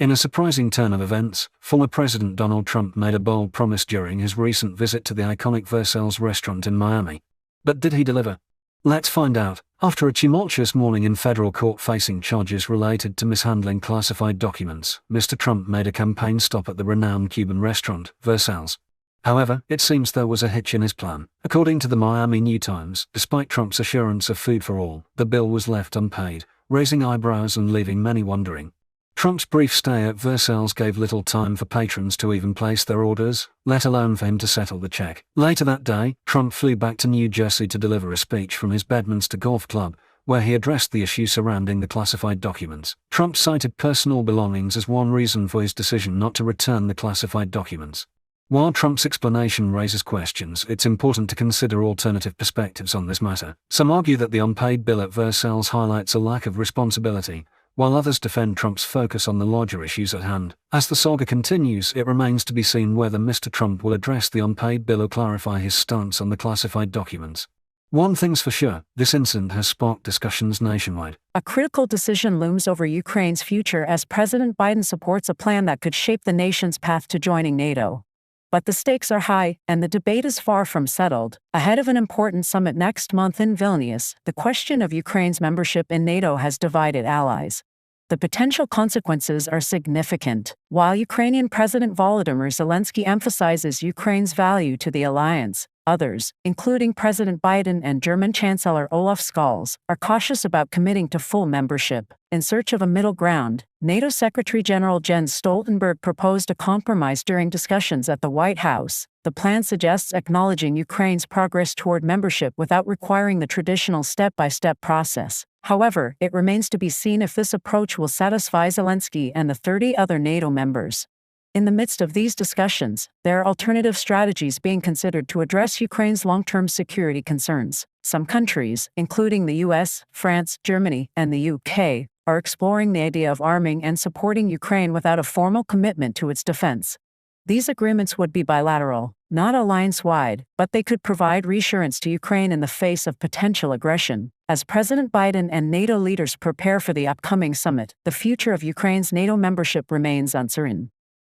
In a surprising turn of events, former President Donald Trump made a bold promise during his recent visit to the iconic Versailles restaurant in Miami. But did he deliver? Let's find out. After a tumultuous morning in federal court facing charges related to mishandling classified documents, Mr. Trump made a campaign stop at the renowned Cuban restaurant, Versailles. However, it seems there was a hitch in his plan. According to the Miami New Times, despite Trump's assurance of food for all, the bill was left unpaid, raising eyebrows and leaving many wondering. Trump's brief stay at Versailles gave little time for patrons to even place their orders, let alone for him to settle the check. Later that day, Trump flew back to New Jersey to deliver a speech from his Bedminster Golf Club, where he addressed the issue surrounding the classified documents. Trump cited personal belongings as one reason for his decision not to return the classified documents. While Trump's explanation raises questions, it's important to consider alternative perspectives on this matter. Some argue that the unpaid bill at Versailles highlights a lack of responsibility, while others defend Trump's focus on the larger issues at hand. As the saga continues, it remains to be seen whether Mr. Trump will address the unpaid bill or clarify his stance on the classified documents. One thing's for sure, this incident has sparked discussions nationwide. A critical decision looms over Ukraine's future as President Biden supports a plan that could shape the nation's path to joining NATO. But the stakes are high, and the debate is far from settled. Ahead of an important summit next month in Vilnius, the question of Ukraine's membership in NATO has divided allies. The potential consequences are significant. While Ukrainian President Volodymyr Zelensky emphasizes Ukraine's value to the alliance, others, including President Biden and German Chancellor Olaf Scholz, are cautious about committing to full membership. In search of a middle ground, NATO Secretary-General Jens Stoltenberg proposed a compromise during discussions at the White House. The plan suggests acknowledging Ukraine's progress toward membership without requiring the traditional step-by-step process. However, it remains to be seen if this approach will satisfy Zelensky and the 30 other NATO members. In the midst of these discussions, there are alternative strategies being considered to address Ukraine's long-term security concerns. Some countries, including the US, France, Germany, and the UK, are exploring the idea of arming and supporting Ukraine without a formal commitment to its defense. These agreements would be bilateral, not alliance-wide, but they could provide reassurance to Ukraine in the face of potential aggression. As President Biden and NATO leaders prepare for the upcoming summit, the future of Ukraine's NATO membership remains uncertain.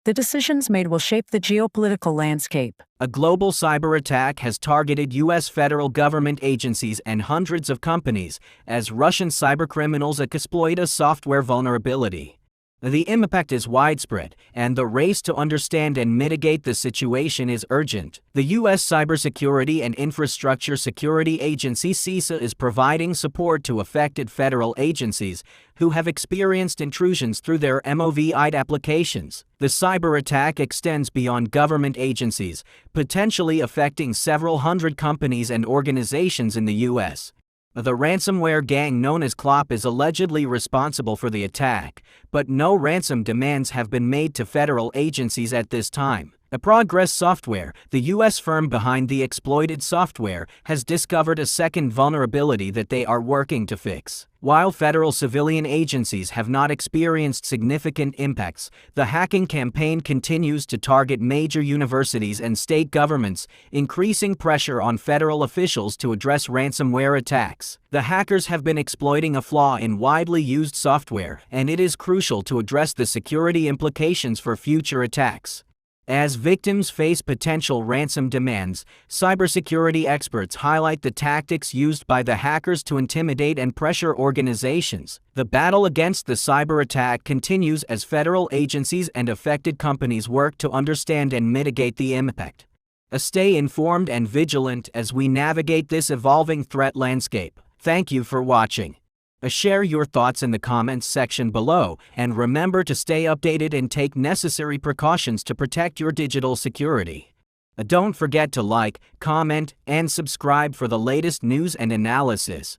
The decisions made will shape the geopolitical landscape. A global cyber attack has targeted U.S. federal government agencies and hundreds of companies as Russian cybercriminals exploit a software vulnerability. The impact is widespread, and the race to understand and mitigate the situation is urgent. The U.S. Cybersecurity and Infrastructure Security Agency (CISA) is providing support to affected federal agencies who have experienced intrusions through their MOVEid applications. The cyber attack extends beyond government agencies, potentially affecting several hundred companies and organizations in the U.S. The ransomware gang known as CLOP is allegedly responsible for the attack, but no ransom demands have been made to federal agencies at this time. Progress Software, the U.S. firm behind the exploited software, has discovered a second vulnerability that they are working to fix. While federal civilian agencies have not experienced significant impacts, the hacking campaign continues to target major universities and state governments, increasing pressure on federal officials to address ransomware attacks. The hackers have been exploiting a flaw in widely used software, and it is crucial to address the security implications for future attacks. As victims face potential ransom demands, cybersecurity experts highlight the tactics used by the hackers to intimidate and pressure organizations. The battle against the cyber attack continues as federal agencies and affected companies work to understand and mitigate the impact. Stay informed and vigilant as we navigate this evolving threat landscape. Thank you for watching. Share your thoughts in the comments section below, and remember to stay updated and take necessary precautions to protect your digital security. Don't forget to like, comment, and subscribe for the latest news and analysis.